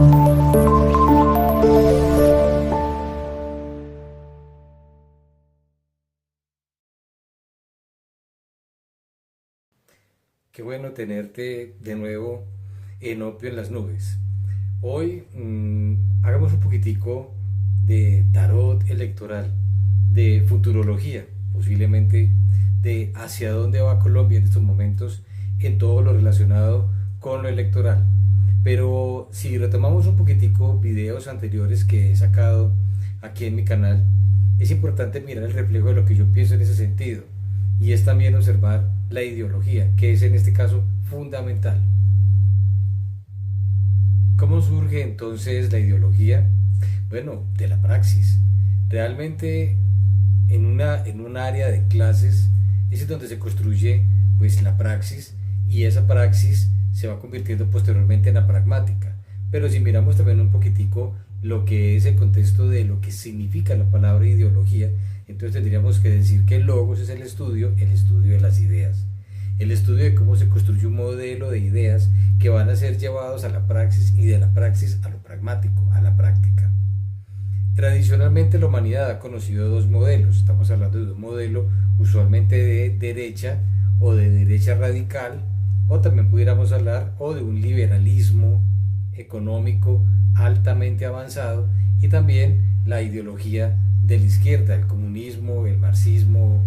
Qué bueno tenerte de nuevo en Opio en las Nubes. Hoy hagamos un poquitico de tarot electoral, de futurología, posiblemente de hacia dónde va Colombia en estos momentos en todo lo relacionado con lo electoral. Pero si retomamos un poquitico videos anteriores que he sacado aquí en mi canal, es importante mirar el reflejo de lo que yo pienso en ese sentido, y es también observar la ideología, que es en este caso fundamental. ¿Cómo surge entonces la ideología? Bueno, de la praxis. Realmente en un área de clases es donde se construye pues la praxis, y esa praxis se va convirtiendo posteriormente en la pragmática. Pero si miramos también un poquitico lo que es el contexto de lo que significa la palabra ideología, entonces tendríamos que decir que el logos es el estudio de las ideas, el estudio de cómo se construye un modelo de ideas que van a ser llevados a la praxis, y de la praxis a lo pragmático, a la práctica. Tradicionalmente la humanidad ha conocido dos modelos. Estamos hablando de un modelo usualmente de derecha o de derecha radical, o también pudiéramos hablar o de un liberalismo económico altamente avanzado, y también la ideología de la izquierda, el comunismo, el marxismo,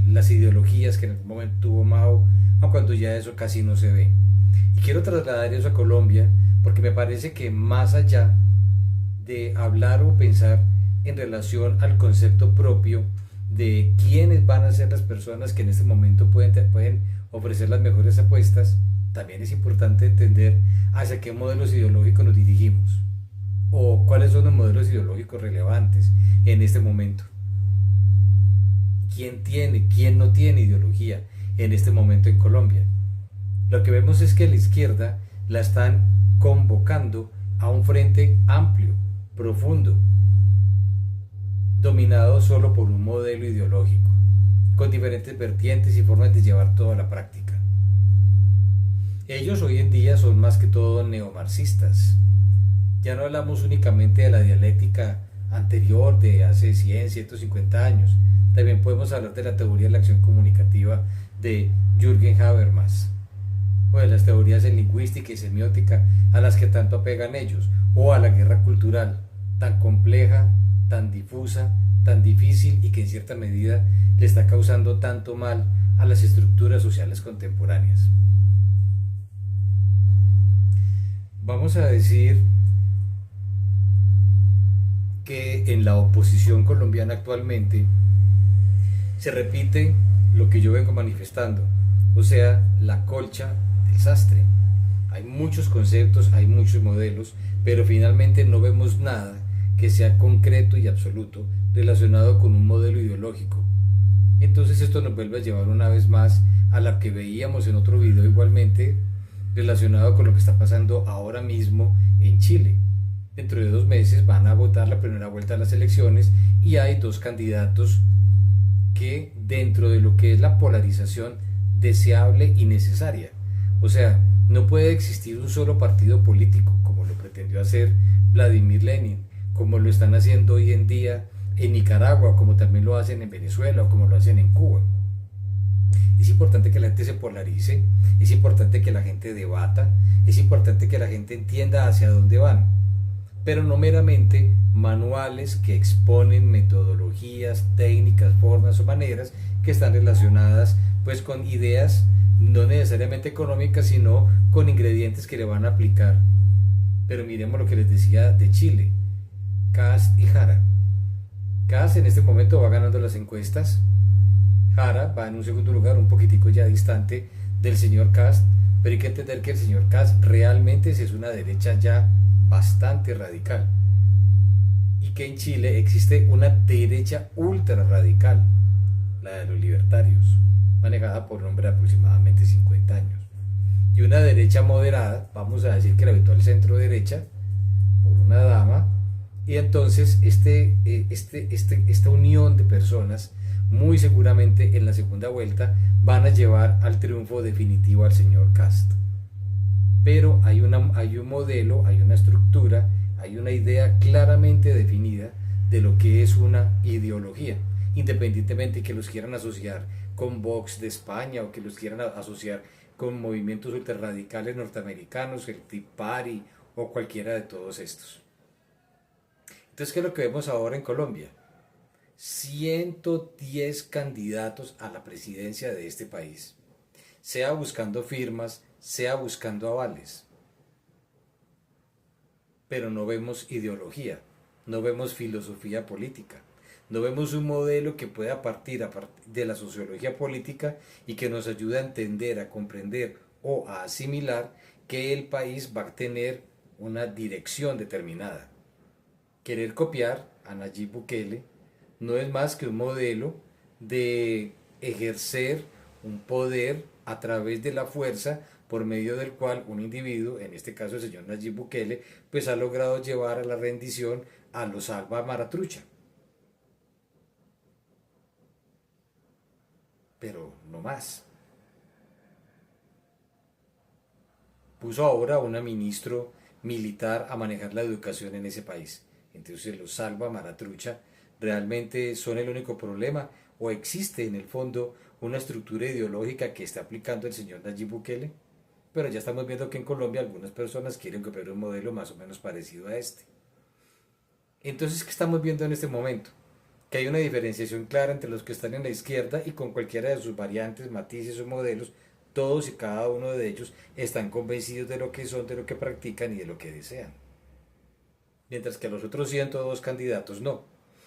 las ideologías que en algún momento tuvo Mao, aun cuando ya eso casi no se ve. Y quiero trasladar eso a Colombia porque me parece que más allá de hablar o pensar en relación al concepto propio de quiénes van a ser las personas que en este momento pueden ofrecer las mejores apuestas, también es importante entender hacia qué modelos ideológicos nos dirigimos, o cuáles son los modelos ideológicos relevantes en este momento. ¿Quién no tiene ideología en este momento en Colombia? Lo que vemos es que la izquierda la están convocando a un frente amplio, profundo, dominado solo por un modelo ideológico, con diferentes vertientes y formas de llevar todo a la práctica. Ellos hoy en día son más que todo neomarxistas. Ya no hablamos únicamente de la dialéctica anterior de hace 100, 150 años. También podemos hablar de la teoría de la acción comunicativa de Jürgen Habermas, o de las teorías en lingüística y semiótica a las que tanto apegan ellos, o a la guerra cultural, tan compleja, tan difusa, tan difícil, y que en cierta medida le está causando tanto mal a las estructuras sociales contemporáneas. Vamos a decir que en la oposición colombiana actualmente se repite lo que yo vengo manifestando, o sea, la colcha del sastre. Hay muchos conceptos, hay muchos modelos, pero finalmente no vemos nada que sea concreto y absoluto relacionado con un modelo ideológico. Entonces esto nos vuelve a llevar una vez más a la que veíamos en otro video igualmente relacionado con lo que está pasando ahora mismo en Chile. Dentro de 2 meses van a votar la primera vuelta de las elecciones, y hay dos candidatos que dentro de lo que es la polarización deseable y necesaria, o sea, no puede existir un solo partido político como lo pretendió hacer Vladimir Lenin, como lo están haciendo hoy en día en Nicaragua, como también lo hacen en Venezuela o como lo hacen en Cuba. Es importante que la gente se polarice, es importante que la gente debata, es importante que la gente entienda hacia dónde van, pero no meramente manuales que exponen metodologías, técnicas, formas o maneras que están relacionadas pues con ideas no necesariamente económicas, sino con ingredientes que le van a aplicar. Pero miremos lo que les decía de Chile, Kast y Jara. Kast en este momento va ganando las encuestas, Jara va en un segundo lugar, un poquitico ya distante del señor Kast, pero hay que entender que el señor Kast realmente es una derecha ya bastante radical, y que en Chile existe una derecha ultra radical, la de los libertarios, manejada por un hombre de aproximadamente 50 años, y una derecha moderada, vamos a decir que la habitual centro derecha, por una dama. Y entonces esta unión de personas muy seguramente en la segunda vuelta van a llevar al triunfo definitivo al señor Kast. pero hay un modelo, hay una estructura, hay una idea claramente definida de lo que es una ideología, independientemente que los quieran asociar con Vox de España o que los quieran asociar con movimientos ultrarradicales norteamericanos, el Tea Party o cualquiera de todos estos. Entonces, ¿qué es lo que vemos ahora en Colombia? 110 candidatos a la presidencia de este país, sea buscando firmas, sea buscando avales. Pero no vemos ideología, no vemos filosofía política, no vemos un modelo que pueda partir de la sociología política y que nos ayude a entender, a comprender o a asimilar que el país va a tener una dirección determinada. Querer copiar a Nayib Bukele no es más que un modelo de ejercer un poder a través de la fuerza por medio del cual un individuo, en este caso el señor Nayib Bukele, pues ha logrado llevar a la rendición a los Alba Maratrucha. Pero no más. Puso ahora a una ministro militar a manejar la educación en ese país. Entonces los Alba Maratrucha realmente son el único problema o existe en el fondo una estructura ideológica que está aplicando el señor Nayib Bukele. Pero ya estamos viendo que en Colombia algunas personas quieren copiar un modelo más o menos parecido a este. Entonces, ¿qué estamos viendo en este momento? Que hay una diferenciación clara entre los que están en la izquierda y con cualquiera de sus variantes, matices o modelos, todos y cada uno de ellos están convencidos de lo que son, de lo que practican y de lo que desean. Mientras que a los otros 102 candidatos no.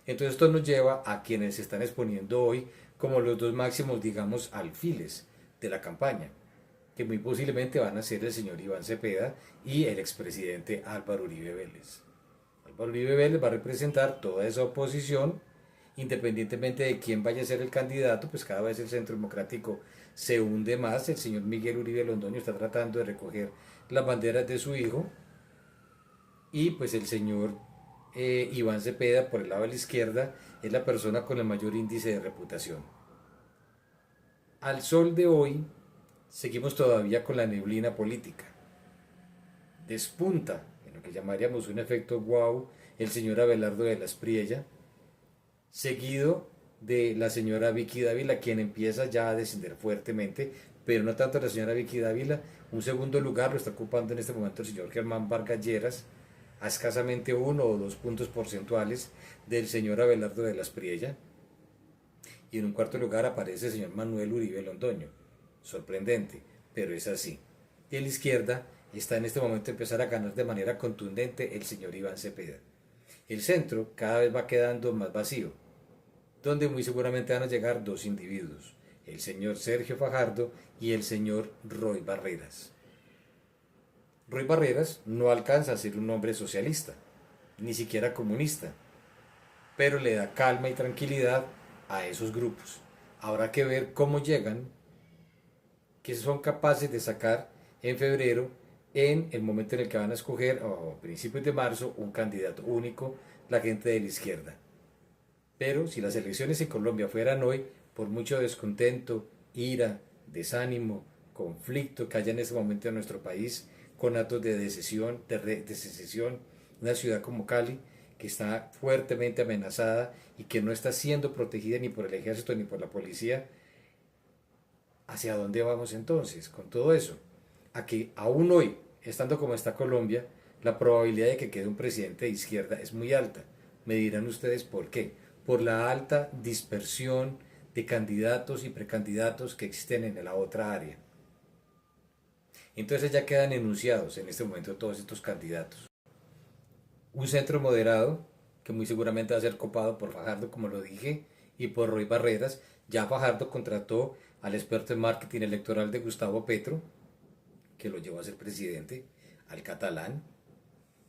Entonces esto nos lleva a quienes se están exponiendo hoy como los dos máximos, digamos, alfiles de la campaña, que muy posiblemente van a ser el señor Iván Cepeda y el expresidente Álvaro Uribe Vélez. Álvaro Uribe Vélez va a representar toda esa oposición, independientemente de quién vaya a ser el candidato, pues cada vez el Centro Democrático se hunde más. El señor Miguel Uribe Londoño está tratando de recoger las banderas de su hijo, y pues el señor Iván Cepeda, por el lado de la izquierda, es la persona con el mayor índice de reputación. Al sol de hoy, seguimos todavía con la neblina política. Despunta, en lo que llamaríamos un efecto wow, el señor Abelardo de la Espriella, seguido de la señora Vicky Dávila, quien empieza ya a descender fuertemente, pero no tanto la señora Vicky Dávila. Un segundo lugar lo está ocupando en este momento el señor Germán Vargas Lleras, a escasamente 1 o 2 puntos porcentuales del señor Abelardo de la Espriella. Y en un cuarto lugar aparece el señor Manuel Uribe Londoño. Sorprendente, pero es así. Y en la izquierda está en este momento empezar a ganar de manera contundente el señor Iván Cepeda. El centro cada vez va quedando más vacío, donde muy seguramente van a llegar dos individuos, el señor Sergio Fajardo y el señor Roy Barreras. Roy Barreras no alcanza a ser un hombre socialista, ni siquiera comunista, pero le da calma y tranquilidad a esos grupos. Habrá que ver cómo llegan, que son capaces de sacar en febrero, en el momento en el que van a escoger, a principios de marzo, un candidato único, la gente de la izquierda. Pero si las elecciones en Colombia fueran hoy, por mucho descontento, ira, desánimo, conflicto que haya en este momento en nuestro país, con actos de secesión, una ciudad como Cali, que está fuertemente amenazada y que no está siendo protegida ni por el ejército ni por la policía, ¿hacia dónde vamos entonces con todo eso? A que aún hoy, estando como está Colombia, la probabilidad de que quede un presidente de izquierda es muy alta. Me dirán ustedes por qué. Por la alta dispersión de candidatos y precandidatos que existen en la otra área. Entonces ya quedan enunciados en este momento todos estos candidatos. Un centro moderado, que muy seguramente va a ser copado por Fajardo, como lo dije, y por Roy Barreras. Ya Fajardo contrató al experto en marketing electoral de Gustavo Petro, que lo llevó a ser presidente, al catalán.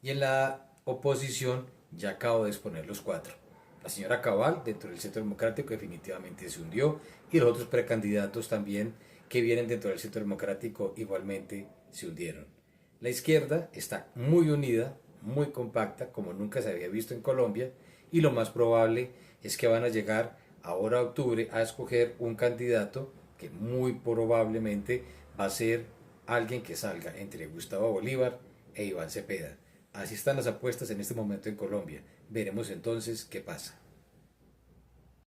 Y en la oposición ya acabo de exponer los cuatro. La señora Cabal, dentro del Centro Democrático, definitivamente se hundió, y los otros precandidatos también que vienen dentro del Centro Democrático igualmente se hundieron. La izquierda está muy unida, muy compacta, como nunca se había visto en Colombia, y lo más probable es que van a llegar ahora a octubre a escoger un candidato que muy probablemente va a ser alguien que salga entre Gustavo Bolívar e Iván Cepeda. Así están las apuestas en este momento en Colombia. Veremos entonces qué pasa.